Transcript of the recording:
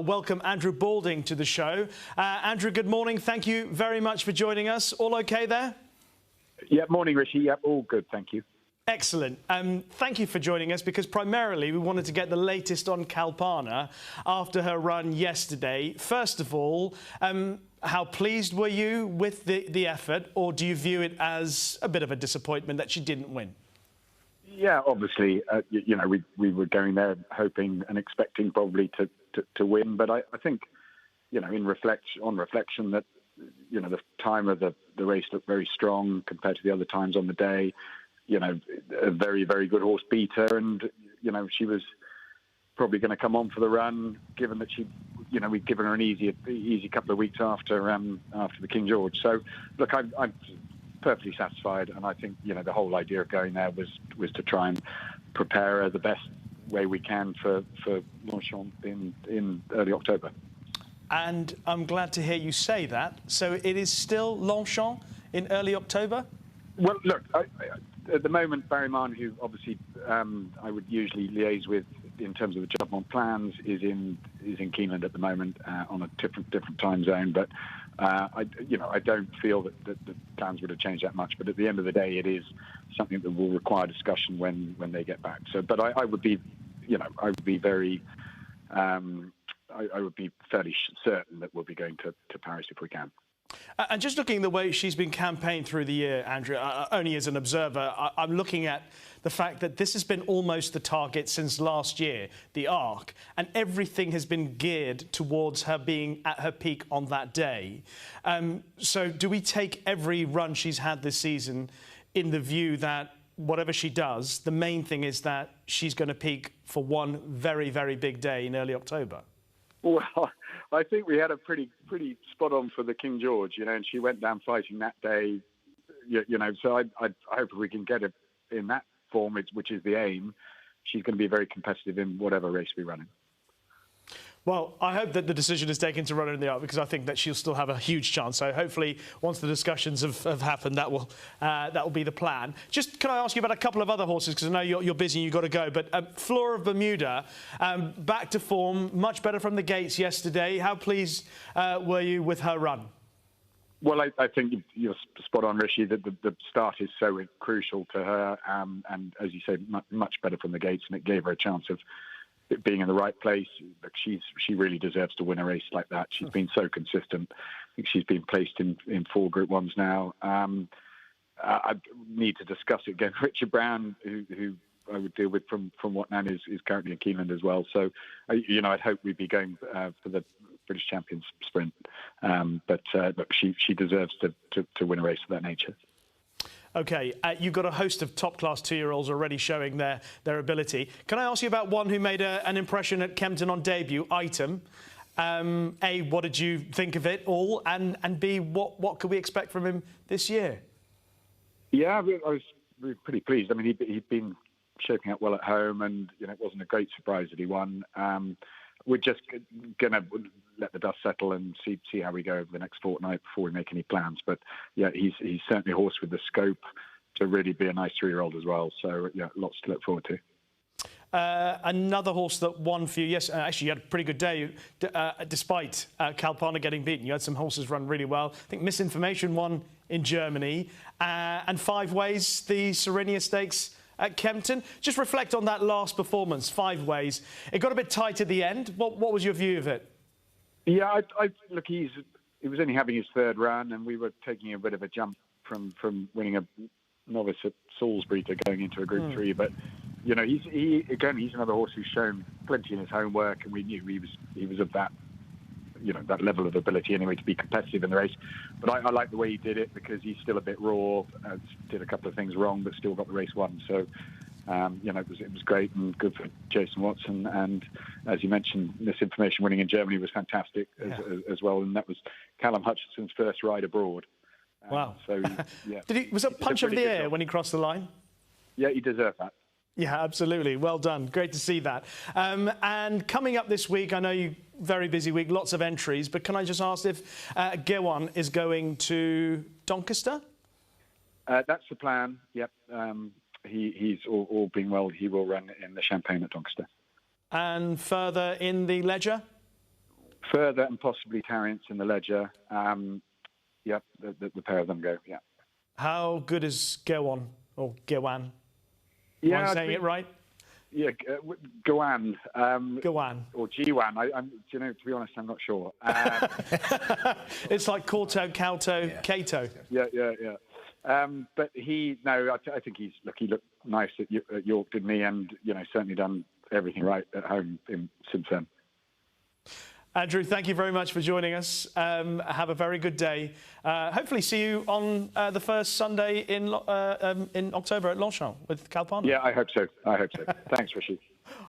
welcome Andrew Balding to the show. Andrew, good morning. Thank you very much for joining us. All okay there? Yeah, morning, Rishi. Yep, all good, thank you. Excellent. Thank you for joining us, because primarily we wanted to get the latest on Kalpana after her run yesterday. First of all, how pleased were you with the effort, or do you view it as a bit of a disappointment that she didn't win? Yeah, obviously, we were going there hoping and expecting probably to win, but I think, on reflection that, the time of the race looked very strong compared to the other times on the day. A very, very good horse beat her, and, she was probably going to come on for the run, given that we'd given her an easy couple of weeks after the King George. So, look, I'm perfectly satisfied, and I think, the whole idea of going there was to try and prepare her the best way we can for Longchamp in early October. And I'm glad to hear you say that. So it is still Longchamp in early October? Well, look, at the moment, Barry Mann, who obviously I would usually liaise with in terms of the judgment plans, is in Keeneland at the moment on a different time zone. But I don't feel that the plans would have changed that much. But at the end of the day, it is something that will require discussion when they get back. So, but I would be, I would be very. I would be fairly certain that we'll be going to Paris if we can. And just looking at the way she's been campaigned through the year, Andrew, only as an observer, I'm looking at the fact that this has been almost the target since last year, the Arc, and everything has been geared towards her being at her peak on that day. So do we take every run she's had this season in the view that whatever she does, the main thing is that she's going to peak for one very, very big day in early October? Well, I think we had a pretty spot on for the King George, and she went down fighting that day, so I hope if we can get it in that form, which is the aim, she's going to be very competitive in whatever race we run in. Well, I hope that the decision is taken to run her in the Arc, because I think that she'll still have a huge chance. So hopefully, once the discussions have happened, that will be the plan. Just can I ask you about a couple of other horses, because I know you're busy and you've got to go. But Flora of Bermuda, back to form, much better from the gates yesterday. How pleased were you with her run? Well, I think you're spot on, Rishi, that the start is so crucial to her. And as you say, much better from the gates, and it gave her a chance of being in the right place. She really deserves to win a race like that. She's been so consistent. I think she's been placed in 4 Group 1s now. I need to discuss it again. Richard Brown, who I would deal with from Whatnan, is currently in Keeneland as well. So, I'd hope we'd be going for the British Champions sprint. But she deserves to win a race of that nature. OK, you've got a host of top-class 2-year-olds already showing their ability. Can I ask you about one who made an impression at Kempton on debut, Item? A, what did you think of it all? And B, what could we expect from him this year? Yeah, I was pretty pleased. I mean, he'd been shaping up well at home, and it wasn't a great surprise that he won. We're just going to let the dust settle and see how we go over the next fortnight before we make any plans. But yeah, he's certainly a horse with the scope to really be a nice 3-year-old as well. So yeah, lots to look forward to. Another horse that won for you, yes, actually you had a pretty good day despite Kalpana getting beaten. You had some horses run really well. I think Misinformation won in Germany, and 5 Ways, the Serenia Stakes at Kempton. Just reflect on that last performance, 5 Ways. It got a bit tight at the end. What was your view of it? Yeah, look, he was only having his 3rd run, and we were taking a bit of a jump from winning a novice at Salisbury to going into a Group 3. But he's another horse who's shown plenty in his homework, and we knew he was of that that level of ability anyway to be competitive in the race. But I like the way he did it, because he's still a bit raw, did a couple of things wrong, but still got the race won. So, it was great and good for Jason Watson. And as you mentioned, Misinformation winning in Germany was fantastic as well. And that was Callum Hutchinson's first ride abroad. Wow. So, yeah. Was it a punch of the air when he crossed the line? Yeah, he deserved that. Yeah, absolutely. Well done. Great to see that. And coming up this week, I know you very busy week, lots of entries, but can I just ask if Gewan is going to Doncaster? That's the plan. Yep. He's all being well. He will run in the Champagne at Doncaster. And further in the Ledger? Further and possibly Tarrant in the Ledger. Yep, the pair of them go. Yeah. How good is Gowan or Gowan? Yeah, Am I saying it right? Yeah, Gowan. Gowan. Or Gwan. To be honest, I'm not sure. It's like Corto, Calto, Cato. Yeah. But I think he looked nice at York, didn't he? And certainly done everything right at home since then. Andrew, thank you very much for joining us. Have a very good day. Hopefully see you on the first Sunday in October at Longchamp with Kalpana. Yeah, I hope so. Thanks, Rishi.